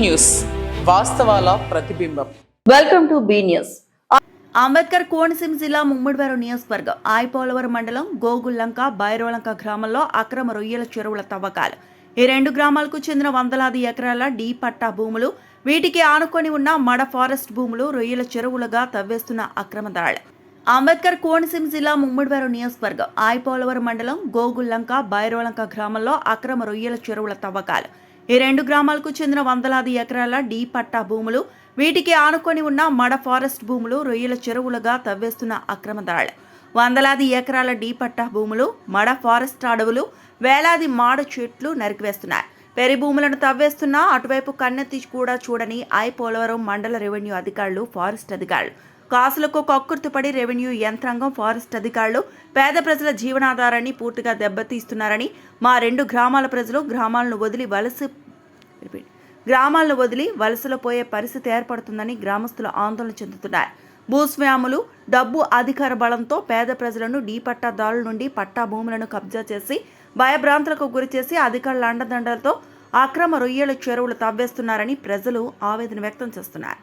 News, వాస్తవాల ప్రతిబింబం. Welcome to be news. Ambedkar Konaseema జిల్లా ముమ్మడివరం నియోజకవర్గం ఆయపోలవరం మండలం గోగుల్లంక బైరోలంక గ్రామంలో అక్రమ రొయ్యల చెరువుల తవ్వకాలు. ఈ రెండు గ్రామాలకు చెందిన వందలాది ఎకరాల డి పట్టా భూములు, వీటికి ఆనుకొని ఉన్న మడ ఫారెస్ట్ భూములు రొయ్యల చెరువులుగా తవ్వేస్తున్న అక్రమదారులు. అంబేద్కర్ కోనసీమ జిల్లా ముమ్మడివరం నియోజకవర్గం ఆయపోలవరం మండలం గోగుల్లంక బైరోలంక గ్రామంలో అక్రమ రొయ్యల చెరువుల తవ్వకాలు. ఈ రెండు గ్రామాలకు చెందిన వందలాది ఎకరాల డి పట్టా భూములు, వీటికి ఆనుకొని ఉన్న మడ ఫారెస్ట్ భూములు రొయ్యల చెరువులుగా తవ్వేస్తున్న అక్రమదారులు. వందలాది ఎకరాల డి పట్టా భూములు, మడ ఫారెస్ట్ అడవులు, వేలాది మాడ చెట్లు నరికివేస్తున్నారు. పెరి భూములను తవ్వేస్తున్నా అటువైపు కన్నెత్తి కూడా చూడని పోలవరం మండల రెవెన్యూ అధికారులు, ఫారెస్ట్ అధికారులు. కాసులకు కక్కుర్తిపడి రెవెన్యూ యంత్రాంగం, ఫారెస్ట్ అధికారులు పేద ప్రజల జీవనాధారాన్ని పూర్తిగా దెబ్బతీస్తున్నారని, మా రెండు గ్రామాల ప్రజలు గ్రామాలను వదిలి వలసలో పోయే పరిస్థితి ఏర్పడుతుందని గ్రామస్తులు ఆందోళన చెందుతున్నారు. భూస్వాములు డబ్బు, అధికార బలంతో పేద ప్రజలను డీ పట్టాదారుల నుండి పట్టా భూములను కబ్జా చేసి భయభ్రాంతులకు గురిచేసి అధికారుల అండదండలతో అక్రమ రొయ్యల చెరువులు తవ్వేస్తున్నారని ప్రజలు ఆవేదన వ్యక్తం చేస్తున్నారు.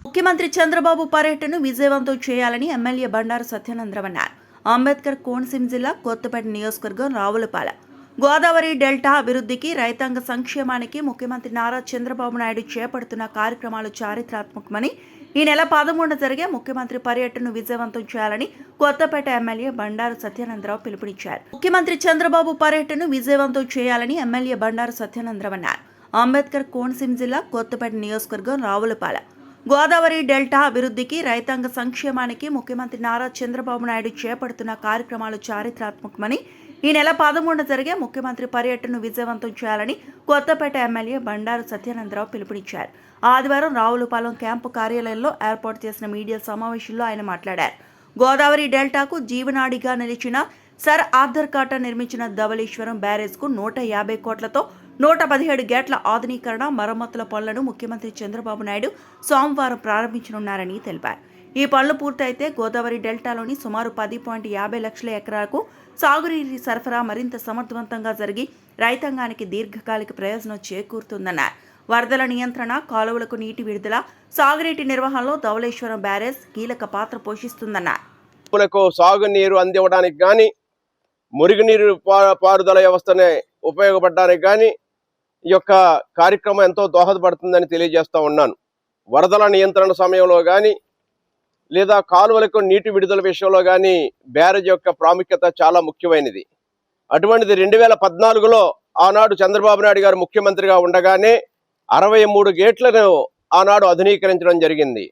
ముఖ్యమంత్రి చంద్రబాబు పర్యటనను విజయవంతం చేయాలని ఎమ్మెల్యే బండారు సత్యానందరావు అన్నారు. అంబేద్కర్ కోనసీమ జిల్లా కొత్తపేట నియోజకవర్గం రావులపాలెం గోదావరి డెల్టా అభివృద్ధికి, రైతాంగ సంక్షేమానికి ముఖ్యమంత్రి నారా చంద్రబాబు నాయుడు చేపడుతున్న కార్యక్రమాలు చారిత్రాత్మకమని, ఈ నెల 13న జరిగే ముఖ్యమంత్రి పర్యటనను విజయవంతం చేయాలని కొత్తపేట ఎమ్మెల్యే బండారు సత్యానందరావు పిలుపునిచ్చారు. ముఖ్యమంత్రి చంద్రబాబు పర్యటనను విజయవంతం చేయాలని ఎమ్మెల్యే బండారు సత్యానందరావు అన్నారు. అంబేద్కర్ కోనసీమ జిల్లా కొత్తపేట నియోజకవర్గం రావులపాలెం గోదావరి డెల్టా అభివృద్ధికి, రైతాంగ సంక్షేమానికి ముఖ్యమంత్రి నారా చంద్రబాబు నాయుడు చేపడుతున్న కార్యక్రమాలు చారిత్రాత్మకమని, ఈ నెల 13న జరిగే ముఖ్యమంత్రి పర్యటనను విజయవంతం చేయాలని కొత్తపేట ఎమ్మెల్యే బండారు సత్యానందరావు పిలుపునిచ్చారు. ఆదివారం రావులపాలెం క్యాంపు కార్యాలయంలో ఏర్పాటు చేసిన మీడియా సమావేశంలో ఆయన మాట్లాడారు. గోదావరి డెల్టాకు జీవనాడిగా నిలిచిన సర్ ఆర్థర్ కాటా నిర్మించిన ధవళేశ్వరం బ్యారేజ్కు 150 కోట్లతో 117 గేట్ల ఆధునీకరణ, మరమ్మతుల పనులను ముఖ్యమంత్రి చంద్రబాబు నాయుడు సోమవారం ప్రారంభించనున్నారని తెలిపారు. ఈ పనులు పూర్తయితే గోదావరి డెల్టాలోని సుమారు 10.50 లక్షల ఎకరాలకు సాగునీటి సరఫరా మరింత సమర్థవంతంగా జరిగి రైతాంగానికి దీర్ఘకాలిక ప్రయోజనం చేకూరుతుందన్నారు. వరదల నియంత్రణ, కాలువలకు నీటి విడుదల, సాగునీటి నిర్వహణలో ధవళేశ్వరం బ్యారేజ్ కీలక పాత్ర పోషిస్తుందన్నారు. సాగునీరు అందివ్వడానికి కానీ, మురుగునీరు పారుదల వ్యవస్థనే ఉపయోగపడడానికి కానీ ఈ యొక్క కార్యక్రమం ఎంతో దోహదపడుతుందని తెలియజేస్తూ ఉన్నాను. వరదల నియంత్రణ సమయంలో కానీ, లేదా కాలువలకు నీటి విడుదల విషయంలో కానీ బ్యారేజ్ యొక్క ప్రాముఖ్యత చాలా ముఖ్యమైనది. అటువంటిది 2014లో ఆనాడు చంద్రబాబు నాయుడు గారు ముఖ్యమంత్రిగా ఉండగానే 63 గేట్లను ఆనాడు ఆధునీకరించడం జరిగింది.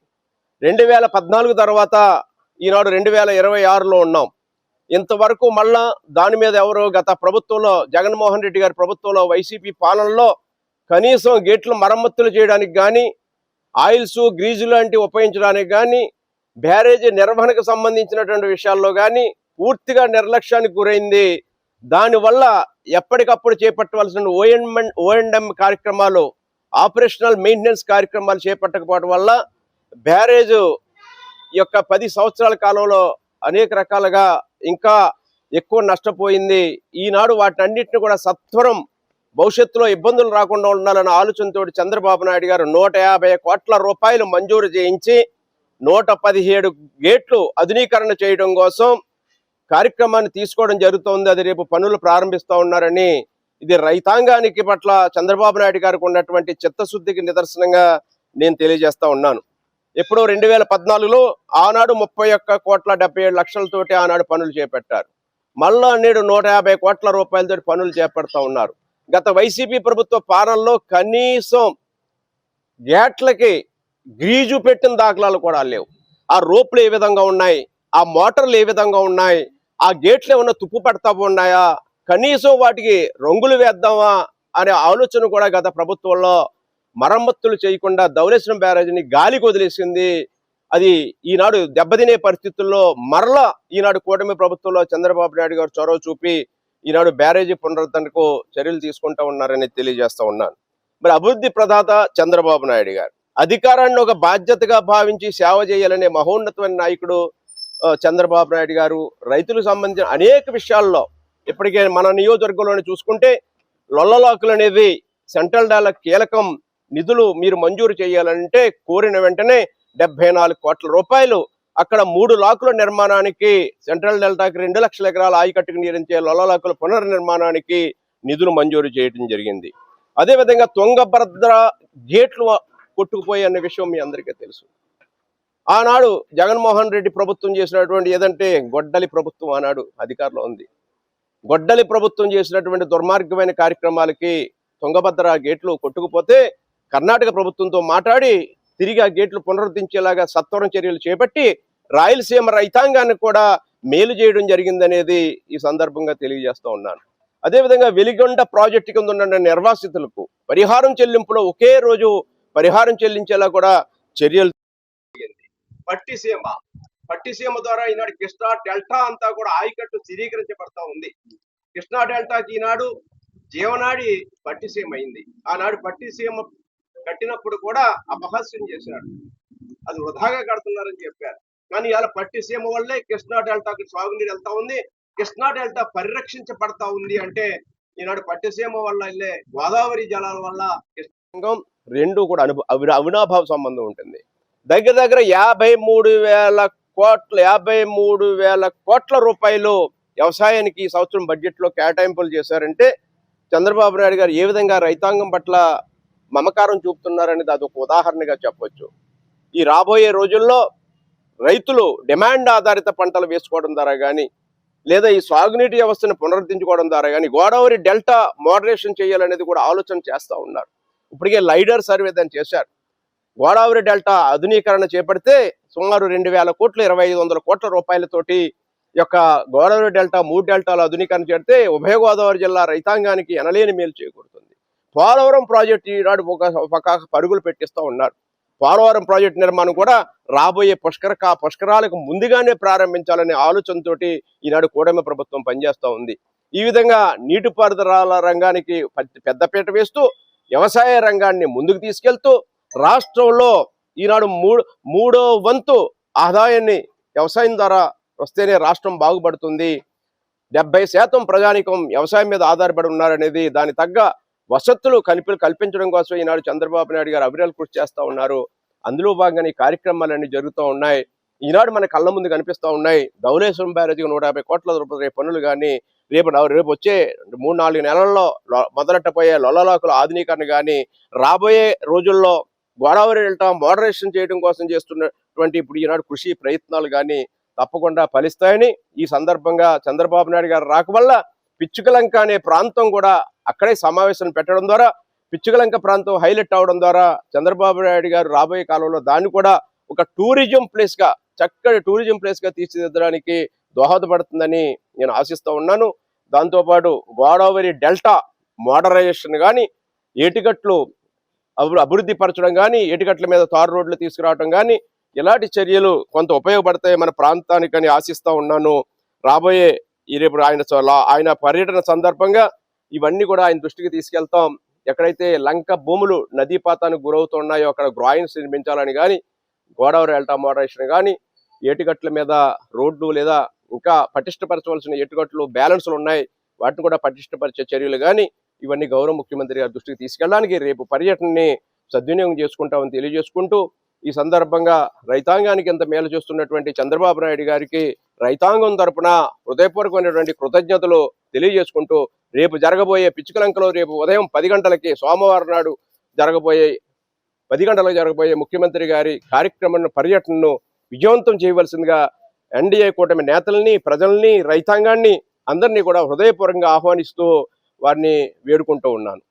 2014 తర్వాత ఈనాడు 2026లో ఉన్నాం. ఇంతవరకు మళ్ళా దాని మీద ఎవరు గత ప్రభుత్వంలో జగన్మోహన్ రెడ్డి గారి ప్రభుత్వంలో వైసీపీ పాలనలో కనీసం గేట్లు మరమ్మతులు చేయడానికి కానీ, ఆయిల్స్ గ్రీజు లాంటివి ఉపయోగించడానికి కానీ, బ్యారేజీ నిర్వహణకు సంబంధించినటువంటి విషయాల్లో కానీ పూర్తిగా నిర్లక్ష్యానికి గురైంది. దానివల్ల ఎప్పటికప్పుడు చేపట్టవలసిన ఓఎండ్ఎం కార్యక్రమాలు, ఆపరేషనల్ మెయింటెనెన్స్ కార్యక్రమాలు చేపట్టకపోవడం వల్ల బ్యారేజ్ యొక్క 10 సంవత్సరాల కాలంలో అనేక రకాలుగా ఇంకా ఎక్కువ నష్టపోయింది. ఈనాడు వాటన్నిటిని కూడా సత్వరం భవిష్యత్తులో ఇబ్బందులు రాకుండా ఉండాలన్న ఆలోచనతో చంద్రబాబు నాయుడు గారు 150 కోట్ల రూపాయలు మంజూరు చేయించి 117 గేట్లు ఆధునీకరణ చేయడం కోసం కార్యక్రమాన్ని తీసుకోవడం జరుగుతోంది. అది రేపు పనులు ప్రారంభిస్తూ ఉన్నారని, ఇది రైతాంగానికి పట్ల చంద్రబాబు నాయుడు గారికి ఉన్నటువంటి చిత్తశుద్ధికి నిదర్శనంగా నేను తెలియజేస్తా ఉన్నాను. ఎప్పుడో 2014లో ఆనాడు 31,77,00,000తోటి ఆనాడు పనులు చేపట్టారు. మళ్ళా నేడు 150 కోట్ల రూపాయలతో పనులు చేపడతా ఉన్నారు. గత వైసీపీ ప్రభుత్వ పాలనలో కనీసం గేట్లకి గ్రీజు పెట్టిన దాఖలాలు కూడా లేవు. ఆ రోప్లు ఏ విధంగా ఉన్నాయి, ఆ మోటార్లు ఏ విధంగా ఉన్నాయి, ఆ గేట్లు ఏమన్నా తుప్పు పడతా ఉన్నాయా, కనీసం వాటికి రంగులు వేద్దామా అనే ఆలోచన కూడా గత ప్రభుత్వంలో మరమ్మతులు చేయకుండా ధవళేశ్వరం బ్యారేజీని గాలికి వదిలేసింది. అది ఈనాడు దెబ్బతినే పరిస్థితుల్లో మరలా ఈనాడు కూటమి ప్రభుత్వంలో చంద్రబాబు నాయుడు గారు చొరవ చూపి ఈనాడు బ్యారేజీ పునరుద్ధరణకు చర్యలు తీసుకుంటా ఉన్నారని తెలియజేస్తా ఉన్నాను. మరి అభివృద్ధి ప్రదాత చంద్రబాబు నాయుడు గారు అధికారాన్ని ఒక బాధ్యతగా భావించి సేవ చేయాలనే మహోన్నతమైన నాయకుడు చంద్రబాబు నాయుడు గారు. రైతులకు సంబంధించిన అనేక విషయాల్లో ఇప్పటికే మన నియోజకవర్గంలోనే చూసుకుంటే లొల్లలాకులు అనేది సెంట్రల్ డాల కీలకం. నిధులు మీరు మంజూరు చేయాలంటే కోరిన వెంటనే 74 కోట్ల రూపాయలు అక్కడ 3 లాకుల నిర్మాణానికి, సెంట్రల్ డెల్టాకి 2 లక్షల ఎకరాల ఆయకట్టుకు నీరించే లొల్లలాకుల పునర్నిర్మాణానికి నిధులు మంజూరు చేయడం జరిగింది. అదేవిధంగా తుంగభద్ర గేట్లు కొట్టుకుపోయి అనే విషయం మీ అందరికీ తెలుసు. ఆనాడు జగన్మోహన్ రెడ్డి ప్రభుత్వం చేసినటువంటి ఏదంటే గొడ్డలి ప్రభుత్వం ఆనాడు అధికారంలో ఉంది. గొడ్డలి ప్రభుత్వం చేసినటువంటి దుర్మార్గమైన కార్యక్రమాలకి తుంగభద్ర గేట్లు కొట్టుకుపోతే కర్ణాటక ప్రభుత్వంతో మాట్లాడి తిరిగి ఆ గేట్లు పునరుద్ధరించేలాగా సత్వరం చర్యలు చేపట్టి రాయలసీమ రైతాంగాన్ని కూడా మేలు చేయడం జరిగిందనేది ఈ సందర్భంగా తెలియజేస్తూ ఉన్నాను. అదేవిధంగా వెలిగొండ ప్రాజెక్టు కింద ఉన్న నిర్వాసితులకు పరిహారం చెల్లింపులో ఒకే రోజు పరిహారం చెల్లించేలా కూడా చర్యలు. పట్టిసీమ ద్వారా ఈనాడు కృష్ణా డెల్టా అంతా కూడా ఆయకట్టు స్థిరీకరించబడతా ఉంది. కృష్ణా డెల్టాకి ఈనాడు జీవనాడి పట్టిసీమ అయింది. ఆనాడు పట్టిసీమ కట్టినప్పుడు కూడా అపహాస్యం చేశాడు, అది వృధాగా కడుతున్నారని చెప్పారు. కానీ ఇలా పట్టిసీమ వల్లే కృష్ణా డెల్టాకి సాగునీరు వెళ్తా ఉంది, కృష్ణా డెల్టా పరిరక్షించబడతా ఉంది. అంటే ఈనాడు పట్టిసీమ వల్ల వెళ్ళే గోదావరి జలాల వల్ల రెండు కూడా అవినాభావ సంబంధం ఉంటుంది. దగ్గర దగ్గర 53,000 కోట్ల రూపాయలు వ్యవసాయానికి ఈ సంవత్సరం బడ్జెట్లో కేటాయింపులు చేశారంటే చంద్రబాబు నాయుడు గారు ఏ విధంగా రైతాంగం పట్ల మమకారం చూపుతున్నారనేది అదొక ఉదాహరణగా చెప్పొచ్చు. ఈ రాబోయే రోజుల్లో రైతులు డిమాండ్ ఆధారిత పంటలు వేసుకోవడం ద్వారా కానీ, లేదా ఈ సాగునీటి వ్యవస్థను పునరుద్ధరించుకోవడం ద్వారా కానీ గోదావరి డెల్టా మోడరేషన్ చేయాలనేది కూడా ఆలోచన చేస్తూ ఉన్నారు. ఇప్పటికే లైడర్ సర్వే దాన్ని చేశారు. గోదావరి డెల్టా ఆధునీకరణ చేపడితే సుమారు 2,000 కోట్లు 2,500 కోట్ల రూపాయలతోటి యొక్క గోదావరి డెల్టా 3 డెల్టాలు ఆధునీకరణ చేస్తే ఉభయ గోదావరి జిల్లా రైతాంగానికి ఎనలేని మేలు చేకూరుతుంది. పోలవరం ప్రాజెక్టు ఈనాడు ఒక పరుగులు పెట్టిస్తూ ఉన్నారు. పోలవరం ప్రాజెక్టు నిర్మాణం కూడా రాబోయే పుష్కరాలకు ముందుగానే ప్రారంభించాలనే ఆలోచనతోటి ఈనాడు కూటమి ప్రభుత్వం పనిచేస్తూ ఉంది. ఈ విధంగా నీటిపారుదల రంగానికి పెద్దపీట వేస్తూ వ్యవసాయ రంగాన్ని ముందుకు తీసుకెళ్తూ రాష్ట్రంలో ఈనాడు మూడో వంతు ఆదాయాన్ని వ్యవసాయం ద్వారా వస్తేనే రాష్ట్రం బాగుపడుతుంది. 70% ప్రజానికం వ్యవసాయం మీద ఆధారపడి ఉన్నారనేది, దాని తగ్గ వసతులు కల్పించడం కోసం ఈనాడు చంద్రబాబు నాయుడు గారు అవిరల్ కృషి చేస్తూ ఉన్నారు. అందులో భాగంగా ఈ కార్యక్రమాలన్నీ జరుగుతూ ఉన్నాయి. ఈనాడు మన కళ్ళ ముందు కనిపిస్తూ ఉన్నాయి. ధవళేశ్వరం బ్యారేజీకి 150 కోట్ల రూపాయల పనులు కానీ, రేపు వచ్చే 3-4 నెలల్లో మొదలెట్టపోయే లొల్లలాకుల ఆధునీకరణ కానీ, రాబోయే రోజుల్లో గోదావరి డెల్టా మోడరేషన్ చేయడం కోసం చేస్తున్నటువంటి ఇప్పుడు ఈనాడు కృషి ప్రయత్నాలు కానీ తప్పకుండా ఫలిస్తాయని ఈ సందర్భంగా చంద్రబాబు నాయుడు గారు రాక వల్ల పిచ్చుకలంక అనే ప్రాంతం కూడా అక్కడే సమావేశం పెట్టడం ద్వారా, పిచ్చుకలంక ప్రాంతం హైలైట్ అవడం ద్వారా చంద్రబాబు నాయుడు గారు రాబోయే కాలంలో దాన్ని కూడా ఒక చక్కటి టూరిజం ప్లేస్ గా తీర్చిదిద్దడానికి దోహదపడుతుందని నేను ఆశిస్తూ ఉన్నాను. దాంతోపాటు గోదావరి డెల్టా మోడరైజేషన్ కానీ, ఏటిగట్లు అభివృద్ధి పరచడం కానీ, ఏటిగట్ల మీద తారు రోడ్లు తీసుకురావడం కానీ, ఇలాంటి చర్యలు కొంత ఉపయోగపడతాయి మన ప్రాంతానికని ఆశిస్తూ ఉన్నాను. రాబోయే రేపు ఆయన పర్యటన సందర్భంగా ఇవన్నీ కూడా ఆయన దృష్టికి తీసుకెళ్తాం. ఎక్కడైతే లంక భూములు నదీపాతానికి గురవుతున్నాయో అక్కడ గ్రాయిన్స్ నిర్మించాలని కానీ, గోదావరి డెల్టా మోడరేషన్ కానీ, ఏటిగట్ల మీద రోడ్లు లేదా ఇంకా పటిష్టపరచవలసిన ఏటిగట్లు బ్యాలెన్స్లు ఉన్నాయి, వాటిని కూడా పటిష్టపరిచే చర్యలు కానీ ఇవన్నీ గౌరవ ముఖ్యమంత్రి గారి దృష్టికి తీసుకెళ్ళడానికి రేపు పర్యటనని సద్వినియోగం చేసుకుంటామని తెలియజేసుకుంటూ, ఈ సందర్భంగా రైతాంగానికి ఎంత మేలు చేస్తున్నటువంటి చంద్రబాబు నాయుడు గారికి రైతాంగం తరపున హృదయపూర్వకమైనటువంటి కృతజ్ఞతలు తెలియజేసుకుంటూ, రేపు జరగబోయే పిచ్చుకలంకలో రేపు ఉదయం 10 గంటలకి సోమవారం నాడు 10 గంటలకు జరగబోయే ముఖ్యమంత్రి గారి పర్యటనను విజయవంతం చేయవలసిందిగా ఎన్డీఏ కూటమి నేతల్ని, ప్రజల్ని, రైతాంగాన్ని అందరినీ కూడా హృదయపూర్వకంగా ఆహ్వానిస్తూ వారిని వేడుకుంటూ ఉన్నాను.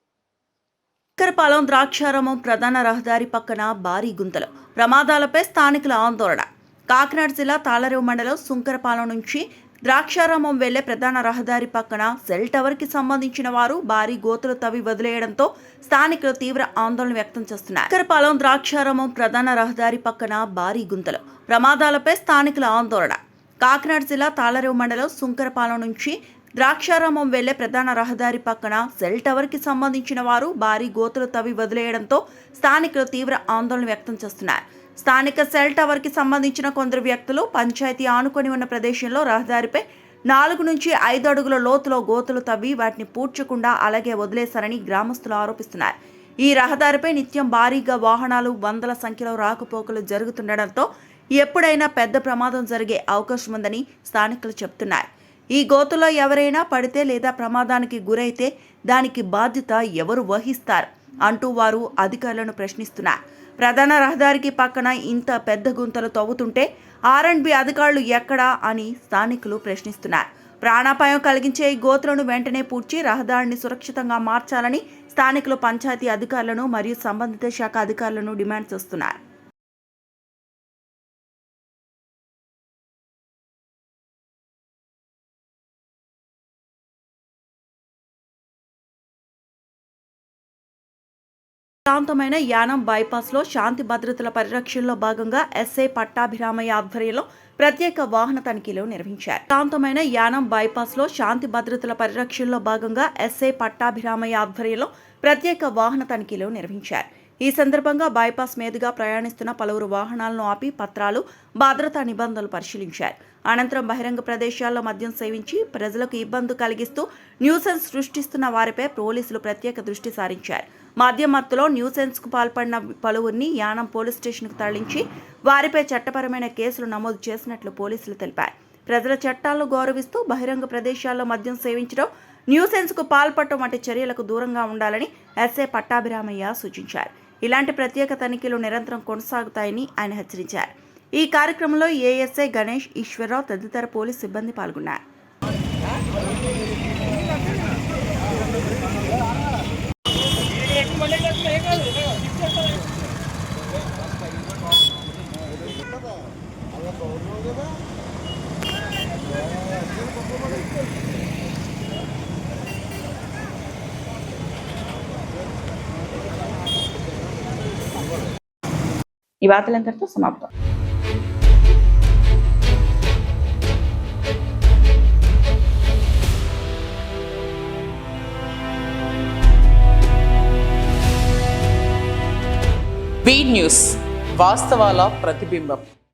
శంకరపాలెం ద్రాక్షారామం ప్రధాన రహదారి పక్కన భారీ గుంతలు, ప్రమాదాలపై స్థానికుల ఆందోళన. కాకినాడ జిల్లా తాళరేవు మండలం శంకరపాలెం నుంచి ద్రాక్షారామం వెళ్లే ప్రధాన రహదారి పక్కన సెల్ టవర్ కి సంబంధించిన వారు భారీ గోతులు తవ్వి వదిలేయడంతో స్థానికులు తీవ్ర ఆందోళన వ్యక్తం చేస్తున్నారు. శంకరపాలెం ద్రాక్షారామం ప్రధాన రహదారి పక్కన భారీ గుంతలు, ప్రమాదాలపై స్థానికుల ఆందోళన. కాకినాడ జిల్లా తాళరేవు మండలం శంకరపాలెం నుంచి ద్రాక్షారామం వెళ్లే ప్రధాన రహదారి పక్కన సెల్ టవర్ కి సంబంధించిన వారు భారీ గోతులు తవ్వి వదిలేయడంతో స్థానికులు తీవ్ర ఆందోళన వ్యక్తం చేస్తున్నారు. స్థానిక సెల్ టవర్ కి సంబంధించిన కొందరు వ్యక్తులు పంచాయతీ ఆనుకొని ఉన్న ప్రదేశంలో రహదారిపై 4 నుంచి 5 అడుగుల లోతులో గోతులు తవ్వి వాటిని పూడ్చకుండా అలాగే వదిలేశారని గ్రామస్తులు ఆరోపిస్తున్నారు. ఈ రహదారిపై నిత్యం భారీగా వాహనాలు వందల సంఖ్యలో రాకపోకలు జరుగుతుండటంతో ఎప్పుడైనా పెద్ద ప్రమాదం జరిగే అవకాశం ఉందని స్థానికులు చెబుతున్నారు. ఈ గోతులో ఎవరైనా పడితే లేదా ప్రమాదానికి గురైతే దానికి బాధ్యత ఎవరు వహిస్తారు అంటూ వారు అధికారులను ప్రశ్నిస్తున్నారు. ప్రధాన రహదారికి పక్కన ఇంత పెద్ద గుంతలు తవ్వుతుంటే R&B అధికారులు ఎక్కడా అని స్థానికులు ప్రశ్నిస్తున్నారు. ప్రాణాపాయం కలిగించే ఈ గోతులను వెంటనే పూడ్చి రహదారిని సురక్షితంగా మార్చాలని స్థానికులు పంచాయతీ అధికారులను మరియు సంబంధిత శాఖ అధికారులను డిమాండ్ చేస్తున్నారు. ప్రాంతమైన యానం బైపాస్లో శాంతి భద్రతల పరిరక్షణలో భాగంగా ఎస్ఐ పట్టాభిరామయ్య ఆధ్వర్యంలో ప్రత్యేక వాహన తనిఖీలు నిర్వహించారు. ప్రాంతమైన యానం బైపాస్లో శాంతి భద్రతల పరిరక్షణలో భాగంగా ఎస్ఐ పట్టాభిరామయ్య ఆధ్వర్యంలో ప్రత్యేక వాహన తనిఖీలు నిర్వహించారు. ఈ సందర్భంగా బైపాస్ మీదుగా ప్రయాణిస్తున్న పలువురు వాహనాలను ఆపి పత్రాలు, భద్రతా నిబంధనలు పరిశీలించారు. అనంతరం బహిరంగ ప్రదేశాల్లో మద్యం సేవించి ప్రజలకు ఇబ్బంది కలిగిస్తూ న్యూసెన్స్ సృష్టిస్తున్న వారిపై పోలీసులు ప్రత్యేక దృష్టి సారించారు. మద్యం మత్తులో న్యూసెన్స్కు పాల్పడిన పలువురిని యానం పోలీస్ స్టేషన్కు తరలించి వారిపై చట్టపరమైన కేసులు నమోదు చేసినట్లు పోలీసులు తెలిపారు. ప్రజల చట్టాలను గౌరవిస్తూ బహిరంగ ప్రదేశాల్లో మద్యం సేవించడం, న్యూసెన్స్కు పాల్పడటం వంటి చర్యలకు దూరంగా ఉండాలని ఎస్ఐ పట్టాభిరామయ్య సూచించారు. ఇలాంటి ప్రత్యేక తనిఖీలు నిరంతరం కొనసాగుతాయని ఆయన హెచ్చరించారు. ఈ కార్యక్రమంలో ఏఎస్ఐ గణేష్, ఈశ్వరరావు తదితర పోలీసు సిబ్బంది పాల్గొన్నారు. ఈ వార్తలంతటితో సమాప్తం. బీ న్యూస్, వాస్తవాల ప్రతిబింబం.